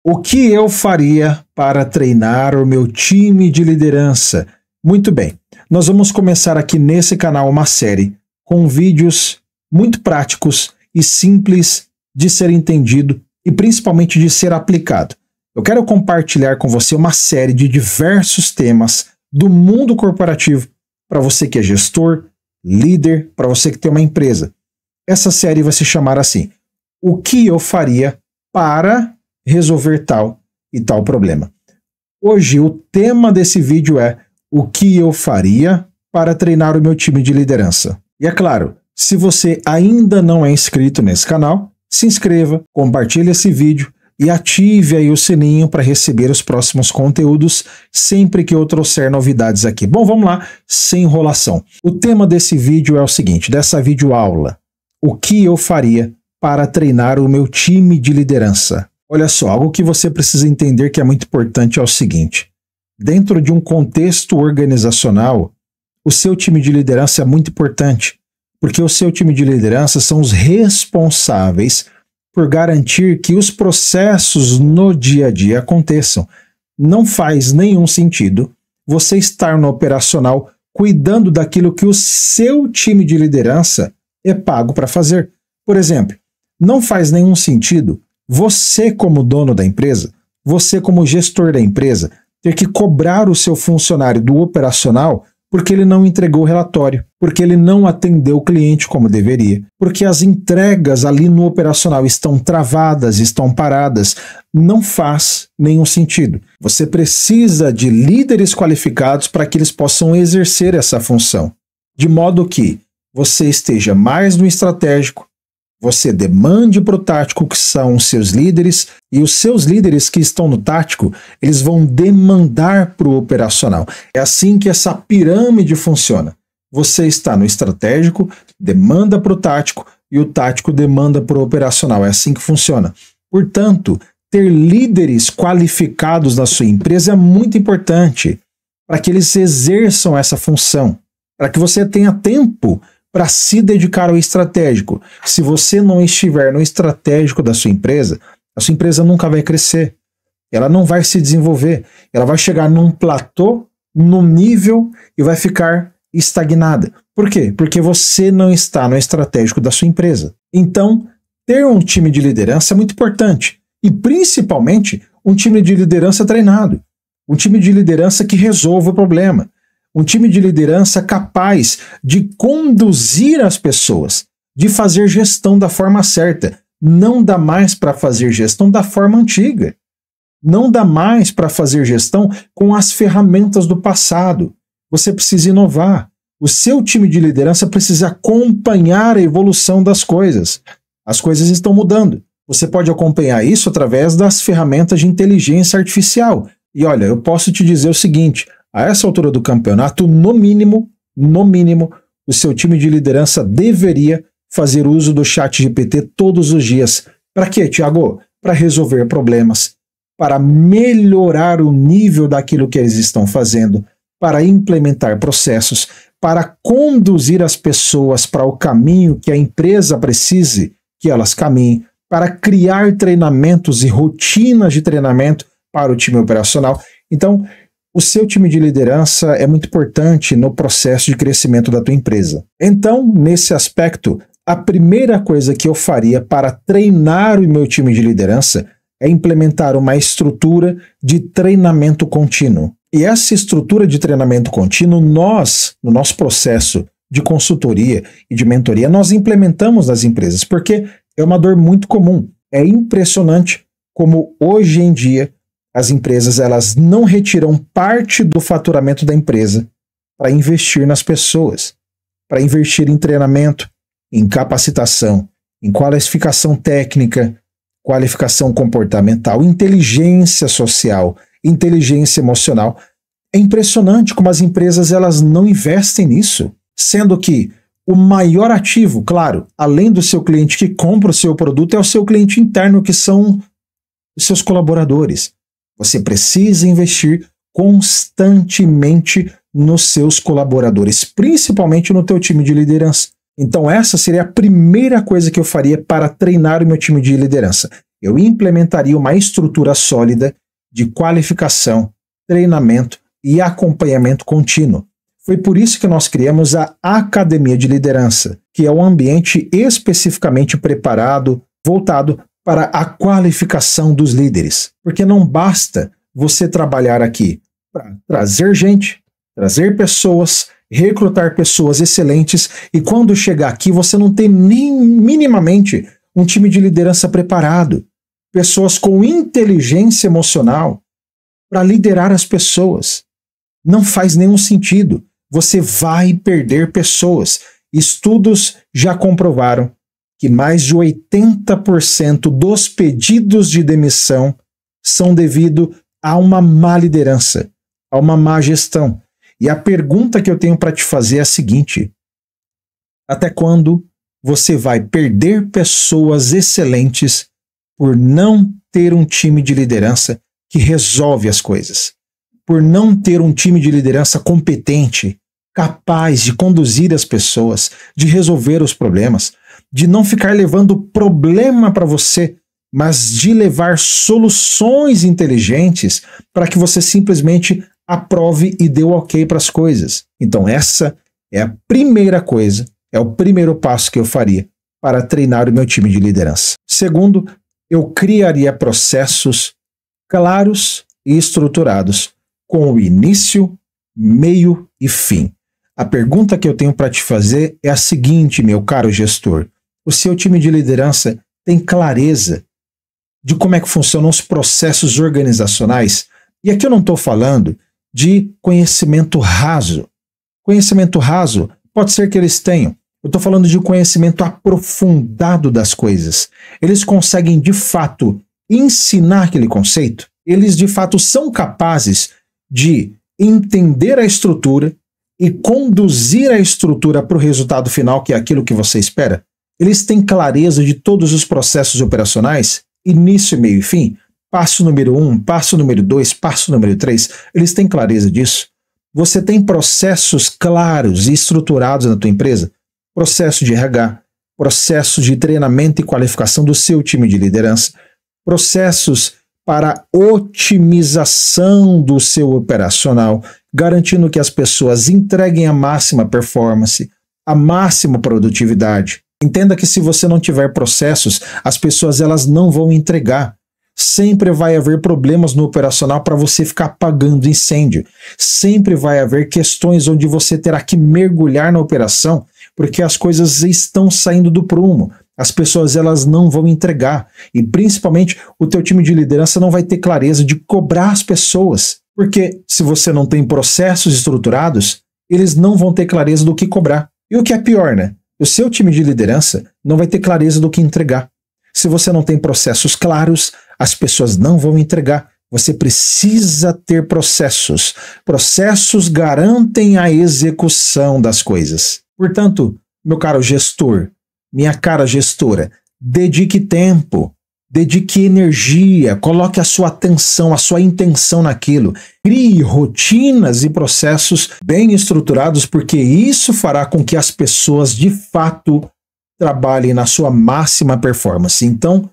O que eu faria para treinar o meu time de liderança? Muito bem, nós vamos começar aqui nesse canal uma série com vídeos muito práticos e simples de ser entendido e principalmente de ser aplicado. Eu quero compartilhar com você uma série de diversos temas do mundo corporativo para você que é gestor, líder, para você que tem uma empresa. Essa série vai se chamar assim: o que eu faria para resolver tal e tal problema. Hoje o tema desse vídeo é o que eu faria para treinar o meu time de liderança. E é claro, se você ainda não é inscrito nesse canal, se inscreva, compartilhe esse vídeo e ative aí o sininho para receber os próximos conteúdos sempre que eu trouxer novidades aqui. Bom, vamos lá, sem enrolação. O tema desse vídeo é o seguinte, dessa videoaula: o que eu faria para treinar o meu time de liderança? Olha só, algo que você precisa entender que é muito importante é o seguinte: dentro de um contexto organizacional, o seu time de liderança é muito importante, porque o seu time de liderança são os responsáveis por garantir que os processos no dia a dia aconteçam. Não faz nenhum sentido você estar no operacional cuidando daquilo que o seu time de liderança é pago para fazer. Por exemplo, não faz nenhum sentido você, como dono da empresa, você, como gestor da empresa, ter que cobrar o seu funcionário do operacional porque ele não entregou o relatório, porque ele não atendeu o cliente como deveria, porque as entregas ali no operacional estão travadas, estão paradas. Não faz nenhum sentido. Você precisa de líderes qualificados para que eles possam exercer essa função, de modo que você esteja mais no estratégico, você demande para o tático, que são os seus líderes, e os seus líderes que estão no tático, eles vão demandar para o operacional. É assim que essa pirâmide funciona. Você está no estratégico, demanda para o tático, e o tático demanda para o operacional. É assim que funciona. Portanto, ter líderes qualificados na sua empresa é muito importante para que eles exerçam essa função, para que você tenha tempo para se dedicar ao estratégico. Se você não estiver no estratégico da sua empresa, a sua empresa nunca vai crescer. Ela não vai se desenvolver. Ela vai chegar num platô, num nível e vai ficar estagnada. Por quê? Porque você não está no estratégico da sua empresa. Então, ter um time de liderança é muito importante. E principalmente, um time de liderança treinado. Um time de liderança que resolva o problema. Um time de liderança capaz de conduzir as pessoas, de fazer gestão da forma certa. Não dá mais para fazer gestão da forma antiga. Não dá mais para fazer gestão com as ferramentas do passado. Você precisa inovar. O seu time de liderança precisa acompanhar a evolução das coisas. As coisas estão mudando. Você pode acompanhar isso através das ferramentas de inteligência artificial. E olha, eu posso te dizer o seguinte: a essa altura do campeonato, no mínimo, o seu time de liderança deveria fazer uso do ChatGPT todos os dias. Para quê, Thiago? Para resolver problemas, para melhorar o nível daquilo que eles estão fazendo, para implementar processos, para conduzir as pessoas para o caminho que a empresa precise que elas caminhem, para criar treinamentos e rotinas de treinamento para o time operacional. Então, o seu time de liderança é muito importante no processo de crescimento da tua empresa. Então, nesse aspecto, a primeira coisa que eu faria para treinar o meu time de liderança é implementar uma estrutura de treinamento contínuo. E essa estrutura de treinamento contínuo, nós, no nosso processo de consultoria e de mentoria, nós implementamos nas empresas, porque é uma dor muito comum. É impressionante como hoje em dia as empresas elas não retiram parte do faturamento da empresa para investir nas pessoas, para investir em treinamento, em capacitação, em qualificação técnica, qualificação comportamental, inteligência social, inteligência emocional. É impressionante como as empresas elas não investem nisso, sendo que o maior ativo, claro, além do seu cliente que compra o seu produto, é o seu cliente interno, que são os seus colaboradores. Você precisa investir constantemente nos seus colaboradores, principalmente no teu time de liderança. Então essa seria a primeira coisa que eu faria para treinar o meu time de liderança. eu implementaria uma estrutura sólida de qualificação, treinamento e acompanhamento contínuo. Foi por isso que nós criamos a Academia de Liderança, que é um ambiente especificamente preparado, voltado para a qualificação dos líderes. Porque não basta você trabalhar aqui para trazer gente, trazer pessoas, recrutar pessoas excelentes, e quando chegar aqui você não tem nem minimamente um time de liderança preparado, pessoas com inteligência emocional para liderar as pessoas. Não faz nenhum sentido. Você vai perder pessoas. Estudos já comprovaram que mais de 80% dos pedidos de demissão são devido a uma má liderança, a uma má gestão. E a pergunta que eu tenho para te fazer é a seguinte: até quando você vai perder pessoas excelentes por não ter um time de liderança que resolve as coisas? Por não ter um time de liderança competente, capaz de conduzir as pessoas, de resolver os problemas, de não ficar levando problema para você, mas de levar soluções inteligentes para que você simplesmente aprove e dê o ok para as coisas. Então essa é a primeira coisa, é o primeiro passo que eu faria para treinar o meu time de liderança. Segundo, eu criaria processos claros e estruturados, com o início, meio e fim. A pergunta que eu tenho para te fazer é a seguinte, meu caro gestor: o seu time de liderança tem clareza de como é que funcionam os processos organizacionais? E aqui eu não estou falando de conhecimento raso. Conhecimento raso pode ser que eles tenham. Eu estou falando de conhecimento aprofundado das coisas. Eles conseguem, de fato, ensinar aquele conceito? Eles, de fato, são capazes de entender a estrutura e conduzir a estrutura para o resultado final, que é aquilo que você espera? Eles têm clareza de todos os processos operacionais? Início, meio e fim? Passo número 1, passo número 2, passo número 3. Eles têm clareza disso? Você tem processos claros e estruturados na tua empresa? Processo de RH, processo de treinamento e qualificação do seu time de liderança, processos para otimização do seu operacional, garantindo que as pessoas entreguem a máxima performance, a máxima produtividade. Entenda que se você não tiver processos, as pessoas elas não vão entregar. Sempre vai haver problemas no operacional para você ficar apagando incêndio. Sempre vai haver questões onde você terá que mergulhar na operação, porque as coisas estão saindo do prumo. As pessoas elas não vão entregar. E principalmente o teu time de liderança não vai ter clareza de cobrar as pessoas. Porque se você não tem processos estruturados, eles não vão ter clareza do que cobrar. E o que é pior, né? O seu time de liderança não vai ter clareza do que entregar. Se você não tem processos claros, as pessoas não vão entregar. Você precisa ter processos. Processos garantem a execução das coisas. Portanto, meu caro gestor, minha cara gestora, dedique tempo, dedique energia, coloque a sua atenção, a sua intenção naquilo. Crie rotinas e processos bem estruturados, porque isso fará com que as pessoas de fato trabalhem na sua máxima performance. Então,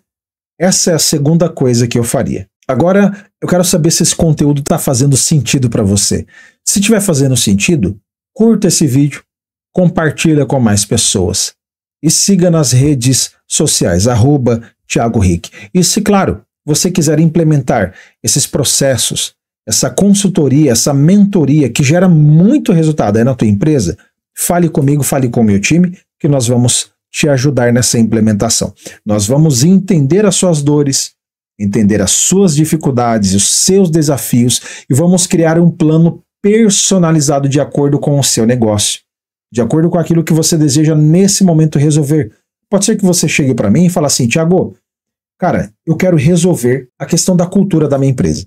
essa é a segunda coisa que eu faria. Agora, eu quero saber se esse conteúdo está fazendo sentido para você. Se estiver fazendo sentido, curta esse vídeo, compartilha com mais pessoas e siga nas redes sociais, @Thiago Rick. E se, claro, você quiser implementar esses processos, essa consultoria, essa mentoria que gera muito resultado aí na tua empresa, fale comigo, fale com o meu time, que nós vamos te ajudar nessa implementação. Nós vamos entender as suas dores, entender as suas dificuldades, os seus desafios e vamos criar um plano personalizado de acordo com o seu negócio, de acordo com aquilo que você deseja nesse momento resolver. Pode ser que você chegue para mim e fale assim: Thiago, cara, eu quero resolver a questão da cultura da minha empresa.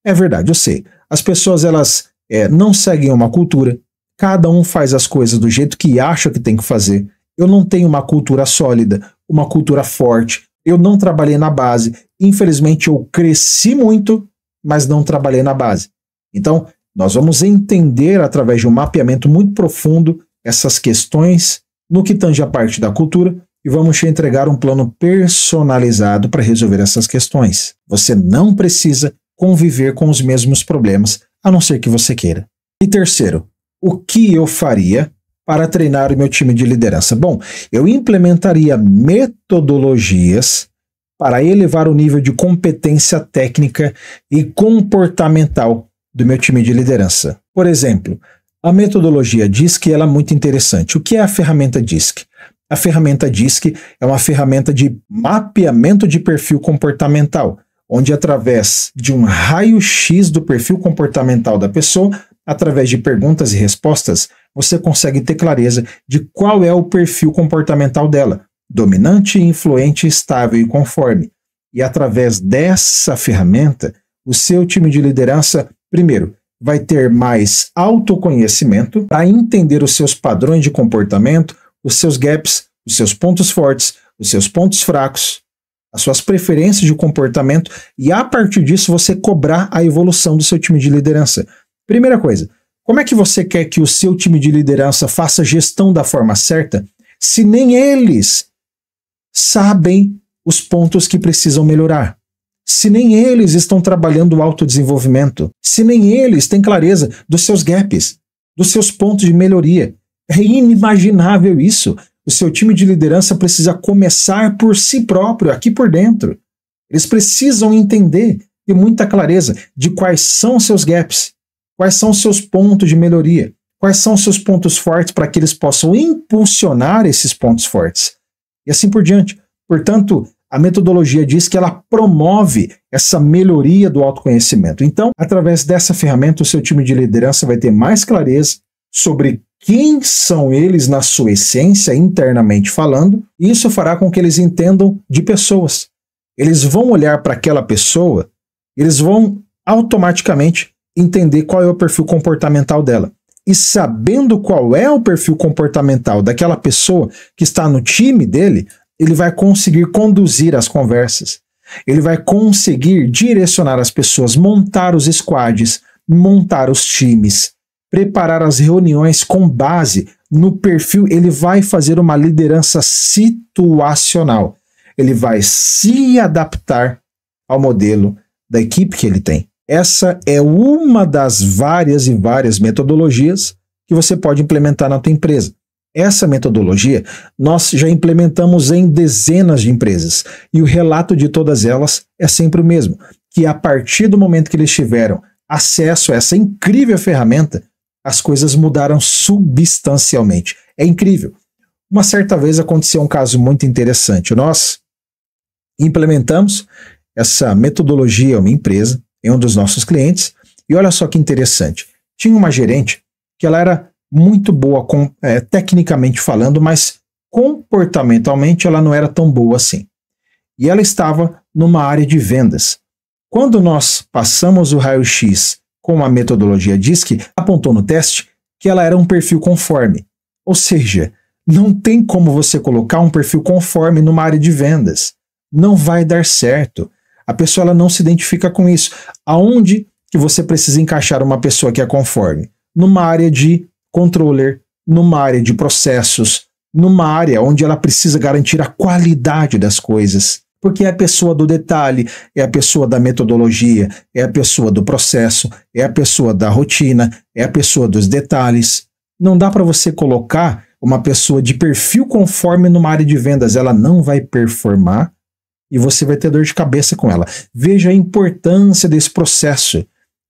É verdade, eu sei. As pessoas elas não seguem uma cultura, cada um faz as coisas do jeito que acha que tem que fazer. Eu não tenho uma cultura sólida, uma cultura forte. Eu não trabalhei na base. Infelizmente, eu cresci muito, mas não trabalhei na base. Então, nós vamos entender através de um mapeamento muito profundo essas questões no que tange a parte da cultura e vamos te entregar um plano personalizado para resolver essas questões. Você não precisa conviver com os mesmos problemas, a não ser que você queira. E terceiro, o que eu faria para treinar o meu time de liderança? Bom, eu implementaria metodologias para elevar o nível de competência técnica e comportamental do meu time de liderança. Por exemplo, a metodologia DISC ela é muito interessante. O que é a ferramenta DISC? A ferramenta DISC é uma ferramenta de mapeamento de perfil comportamental, onde através de um raio-x do perfil comportamental da pessoa, através de perguntas e respostas, você consegue ter clareza de qual é o perfil comportamental dela, dominante, influente, estável e conforme. E através dessa ferramenta, o seu time de liderança, primeiro, vai ter mais autoconhecimento para entender os seus padrões de comportamento, os seus gaps, os seus pontos fortes, os seus pontos fracos, as suas preferências de comportamento e, a partir disso, você cobrar a evolução do seu time de liderança. Primeira coisa, como é que você quer que o seu time de liderança faça gestão da forma certa se nem eles sabem os pontos que precisam melhorar? Se nem eles estão trabalhando o autodesenvolvimento, se nem eles têm clareza dos seus gaps, dos seus pontos de melhoria. É inimaginável isso. O seu time de liderança precisa começar por si próprio, aqui por dentro. Eles precisam entender, ter muita clareza de quais são os seus gaps, quais são os seus pontos de melhoria, quais são os seus pontos fortes para que eles possam impulsionar esses pontos fortes. E assim por diante. Portanto, a metodologia diz que ela promove essa melhoria do autoconhecimento. Então, através dessa ferramenta, o seu time de liderança vai ter mais clareza sobre quem são eles na sua essência, internamente falando, e isso fará com que eles entendam de pessoas. Eles vão olhar para aquela pessoa, eles vão automaticamente entender qual é o perfil comportamental dela. E sabendo qual é o perfil comportamental daquela pessoa que está no time dele, ele vai conseguir conduzir as conversas. Ele vai conseguir direcionar as pessoas, montar os squads, montar os times, preparar as reuniões com base no perfil. Ele vai fazer uma liderança situacional. Ele vai se adaptar ao modelo da equipe que ele tem. Essa é uma das várias e várias metodologias que você pode implementar na tua empresa. Essa metodologia nós já implementamos em dezenas de empresas e o relato de todas elas é sempre o mesmo, que a partir do momento que eles tiveram acesso a essa incrível ferramenta, as coisas mudaram substancialmente. É incrível. Uma certa vez aconteceu um caso muito interessante. Nós implementamos essa metodologia em uma empresa, em um dos nossos clientes, e olha só que interessante. Tinha uma gerente que ela era muito boa tecnicamente falando, mas comportamentalmente ela não era tão boa assim. E ela estava numa área de vendas. Quando nós passamos o raio-x com a metodologia DISC, apontou no teste que ela era um perfil conforme. Ou seja, não tem como você colocar um perfil conforme numa área de vendas. Não vai dar certo. A pessoa ela não se identifica com isso. Aonde que você precisa encaixar uma pessoa que é conforme? Numa área de controller, numa área de processos, numa área onde ela precisa garantir a qualidade das coisas. Porque é a pessoa do detalhe, é a pessoa da metodologia, é a pessoa do processo, é a pessoa da rotina, é a pessoa dos detalhes. Não dá para você colocar uma pessoa de perfil conforme numa área de vendas. Ela não vai performar e você vai ter dor de cabeça com ela. Veja a importância desse processo.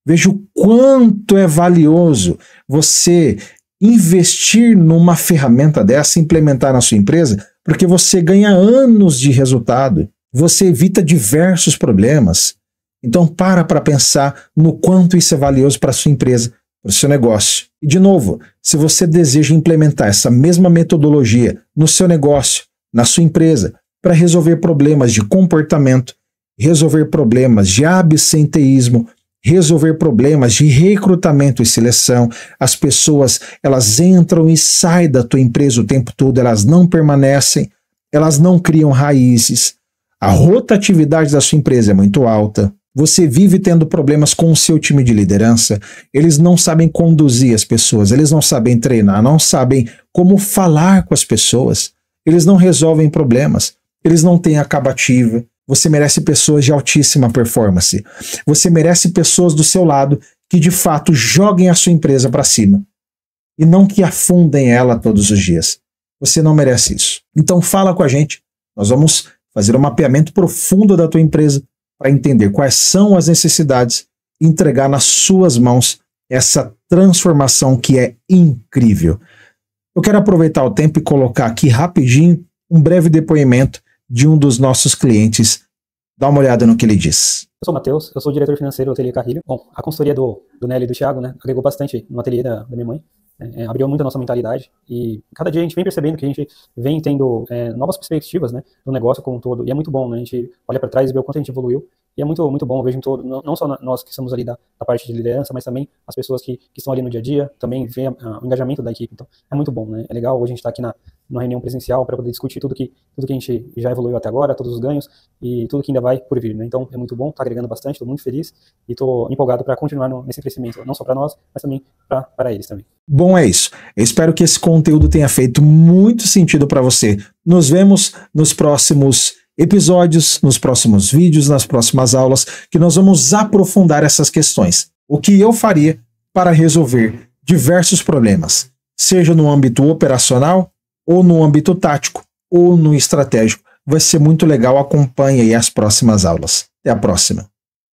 Veja o quanto é valioso você investir numa ferramenta dessa, implementar na sua empresa, porque você ganha anos de resultado, você evita diversos problemas. Então para pensar no quanto isso é valioso para a sua empresa, para o seu negócio. E de novo, se você deseja implementar essa mesma metodologia no seu negócio, na sua empresa, para resolver problemas de comportamento, resolver problemas de absenteísmo, resolver problemas de recrutamento e seleção, as pessoas elas entram e saem da tua empresa o tempo todo, elas não permanecem, elas não criam raízes, a rotatividade da sua empresa é muito alta, você vive tendo problemas com o seu time de liderança, eles não sabem conduzir as pessoas, eles não sabem treinar, não sabem como falar com as pessoas. eles não resolvem problemas, eles não têm acabativa. Você merece pessoas de altíssima performance. Você merece pessoas do seu lado que de fato joguem a sua empresa para cima e não que afundem ela todos os dias. Você não merece isso. Então fala com a gente. Nós vamos fazer um mapeamento profundo da tua empresa para entender quais são as necessidades e entregar nas suas mãos essa transformação que é incrível. Eu quero aproveitar o tempo e colocar aqui rapidinho um breve depoimento de um dos nossos clientes. Dá uma olhada no que ele diz. Eu sou o Matheus, eu sou o diretor financeiro do Ateliê Carrilho. Bom, a consultoria do Nelly e do Thiago, né, agregou bastante no ateliê da minha mãe. Abriu muito a nossa mentalidade e cada dia a gente vem percebendo que a gente vem tendo novas perspectivas, né, do negócio como um todo, e é muito bom, né, a gente olha para trás e vê o quanto a gente evoluiu, e é muito, muito bom, eu vejo em todo, não só nós que estamos ali da parte de liderança, mas também as pessoas que estão ali no dia a dia, também vê o engajamento da equipe, então é muito bom, né, é legal hoje a gente estar aqui numa reunião presencial para poder discutir tudo que a gente já evoluiu até agora, todos os ganhos e tudo que ainda vai por vir, né, então é muito bom, está agregando bastante, estou muito feliz e estou empolgado para continuar nesse crescimento, não só para nós, mas também para eles também. Bom, é isso. Eu espero que esse conteúdo tenha feito muito sentido para você. Nos vemos nos próximos episódios, nos próximos vídeos, nas próximas aulas, que nós vamos aprofundar essas questões. O que eu faria para resolver diversos problemas, seja no âmbito operacional, ou no âmbito tático, ou no estratégico. Vai ser muito legal. Acompanhe aí as próximas aulas. Até a próxima.